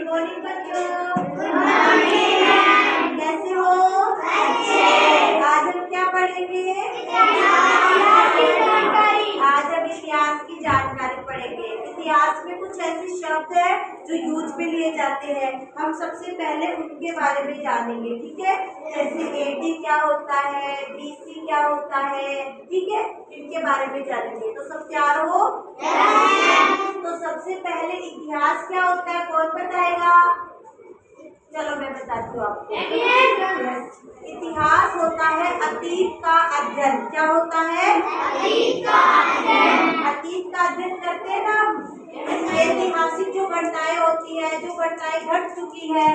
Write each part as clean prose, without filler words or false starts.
Good morning बच्चों। Good morning. कैसे हो? अच्छे। आज हम क्या पढ़ेंगे? आज हम इतिहास की जानकारी पढ़ेंगे। इतिहास में कुछ ऐसे शब्द है जो यूज में लिए जाते हैं, हम सबसे पहले उनके बारे में जानेंगे, ठीक है। जैसे एडी क्या होता है, बीसी क्या होता है, ठीक है, इनके बारे में जानेंगे। तो सब तैयार हो? तो सबसे पहले इतिहास क्या होता है, कौन बताएगा? चलो मैं बताती हूँ आपको। इतिहास होता है अतीत का अध्ययन। क्या होता है? अतीत का अध्ययन। अतीत का अध्ययन करते हैं ना हम। ऐतिहासिक जो घटनाएं होती है, जो घटनाएं घट चुकी है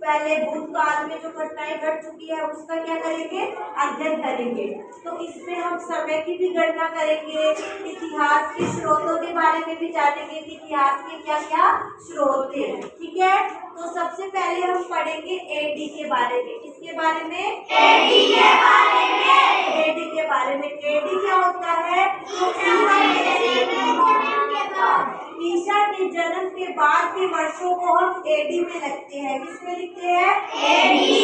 पहले भूतकाल में, जो घटनाएं घट चुकी है उसका क्या करेंगे? अध्ययन करेंगे। तो इसमें हम समय की भी गणना करेंगे, इतिहास के स्रोतों के बारे में भी जानेंगे कि इतिहास के क्या क्या स्रोत थे, ठीक है। तो सबसे पहले हम पढ़ेंगे एडी के बारे में। किसके बारे में? एडी के बारे में। एडी के बारे में। एडी क्या होता है? ईसा के जन्म के बाद के वर्षों को हम एडी में लिखते हैं। किसमें लिखते हैं? एडी।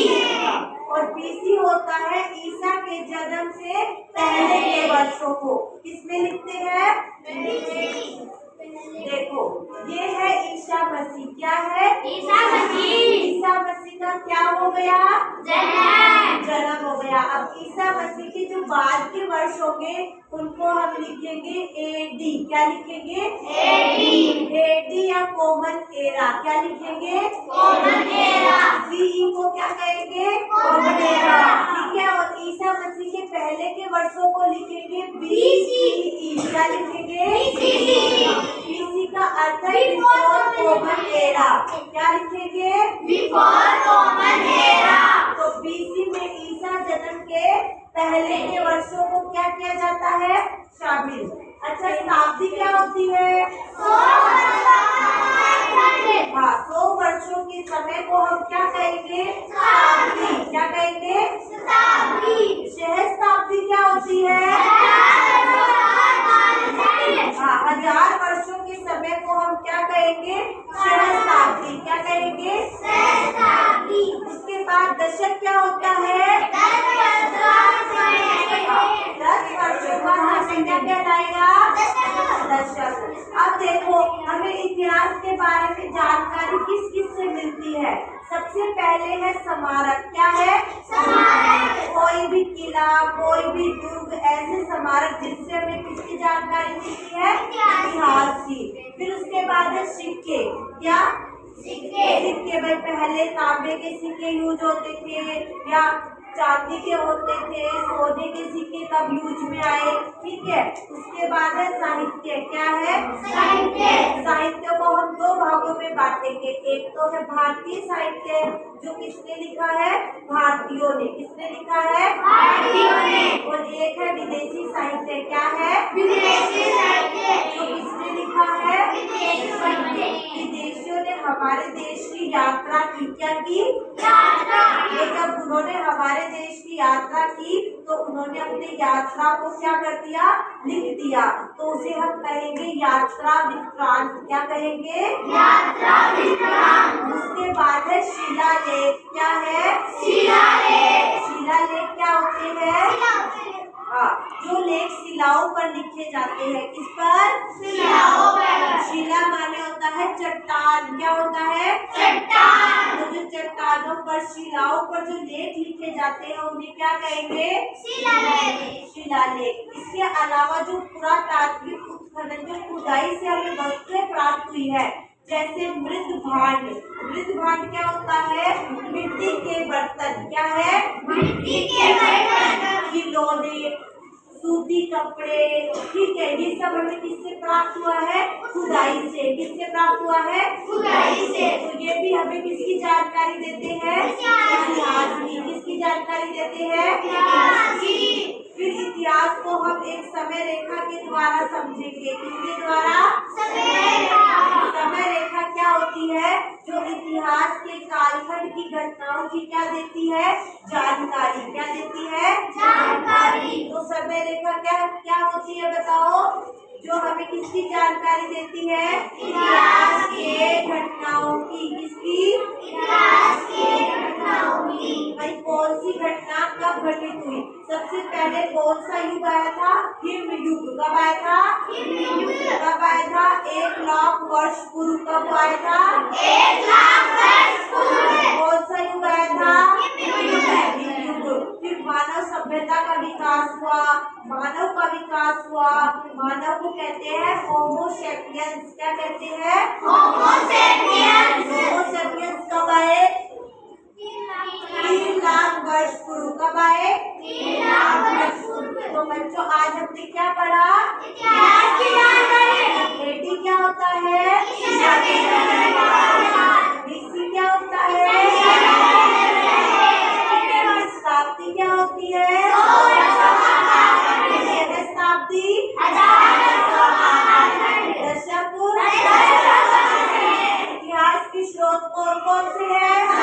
और बीसी होता है ईसा के जन्म से पहले के वर्षों को। किसमें लिखते हैं? देखो, ये है ईसा मसीह। क्या है? ईसा मसीह। ईसा मसीह का क्या हो गया? जन्म हो गया। अब ईसा मसीह के जो बाद के वर्ष होंगे उनको हम लिखेंगे एडी। क्या लिखेंगे? एडी। एडी या कॉमन एरा। क्या लिखेंगे? Common era. सीई को क्या कहेंगे? कॉमन एरा, ठीक है। और ईसा मसीह के पहले के वर्षों को लिखेंगे बीसीई। क्या लिखेंगे? बीसी का अर्थ है बिफोर कॉमन एरा। क्या लिखेंगे? Before common era. तो बीसी में ईसा जन्म के पहले के वर्षों को क्या किया जाता है? शामिल। अच्छा, शताब्दी क्या होती है? 100 वर्षों के समय को हम क्या कहेंगे? शताब्दी। क्या कहेंगे? शताब्दी। सहस्त्राब्दी क्या होती है? 1000 वर्षों के समय को हम क्या कहेंगे? सहस्त्राब्दी। क्या कहेंगे? सहस्त्राब्दी। उसके बाद दशक क्या होता है? 10 वर्षों का समय क्या कहलाएगा? दशक। अब देखो, हमें इतिहास के बारे में जानकारी किस किस से मिलती है? सबसे पहले है स्मारक। क्या है? स्मारक। कोई भी किला, कोई भी दुर्ग, ऐसे स्मारक जिनसे हमें किसकी जानकारी मिलती है? इतिहास की। फिर उसके बाद है सिक्के। क्या? सिक्के भाई पहले तांबे के सिक्के यूज होते थे या चांदी के होते थे, सोने के सिक्के तब यूज में आए, ठीक है। उसके बाद है साहित्य। क्या है? साहित्य। साहित्य को हम 2 भागों में बांटेंगे। एक तो है भारतीय साहित्य, जो किसने लिखा है? भारतीयों ने। किसने लिखा है? भारतीयों ने। और एक है विदेशी साहित्य। क्या है? विदेशी साहित्य, जो किसने लिखा है? विदेशियों ने हमारे देश की यात्रा की। क्या की? यात्रा। ये जब उन्होंने हमारे देश की यात्रा की तो उन्होंने अपने यात्रा को क्या कर दिया? लिख दिया। तो उसे हम कहेंगे यात्रा वृत्तांत। क्या कहेंगे? यात्रा वृत्तांत। उसके बाद है शिलालेख। क्या है? शिलालेख। शिलालेख क्या होते हैं? जो लेख शिलाओं पर लिखे जाते हैं। किस पर? शिलाओं पर। शिला माने होता है चट्टान। क्या होता है? चट्टान। तो जो चट्टानों पर, शिलाओं पर जो लेख लिखे जाते हैं उन्हें क्या कहेंगे? शिलालेख। शिलालेख। इसके अलावा जो पुरातात्विक उत्खनन, जो खुदाई से हमें वस्तुएं प्राप्त हुई है, जैसे मृद भांड। मृद भांड क्या होता है? मिट्टी के बर्तन। क्या है? मिट्टी के बर्तन। खिलौने, सूती कपड़े, ठीक है। ये सब हमें किससे प्राप्त हुआ है? खुदाई से। किससे प्राप्त हुआ है? खुदाई से। तो ये भी हमें किसकी जानकारी देते हैं? इतिहास की। किसकी जानकारी देते हैं? इतिहास की। फिर इतिहास को हम एक समय रेखा के द्वारा समझेंगे। किसके द्वारा? समय रेखा। समय रेखा क्या होती है? जो इतिहास के कालखंड की घटनाओं की क्या देती है? जानकारी। क्या देती है? जानकारी। तो समय रेखा क्या क्या होती है बताओ? जो हमें किसकी जानकारी देती है? इतिहास के घटना घटनाओं की, किसकी? भाई कौन सी घटना कब घटित हुई? सबसे पहले कौन सा युग आया था? हिम युग। कब आया था? कब आया था? 1,00,000 वर्ष पूर्व। कब आया था? 1,00,000 वर्ष पूर्व। कौन सा युग आया था? हिम युग। फिर मानव सभ्यता का विकास हुआ, मानव का विकास हुआ। मानव को कहते हैं होमो सेपियंस। क्या कहते हैं? होमो सेपियंस। होमो सेपियंस कब आए? 3,00,000 वर्ष पूर्व। कब आए? 3,00,000 वर्ष पूर्व। तो बच्चों आज हमने क्या पढ़ा? इतिहास की जानकारी। एडी क्या होता है? बीसी क्या होता है? शताब्दी क्या होती है? शताब्दी। दशक। इतिहास की स्रोत कौन कौन से है?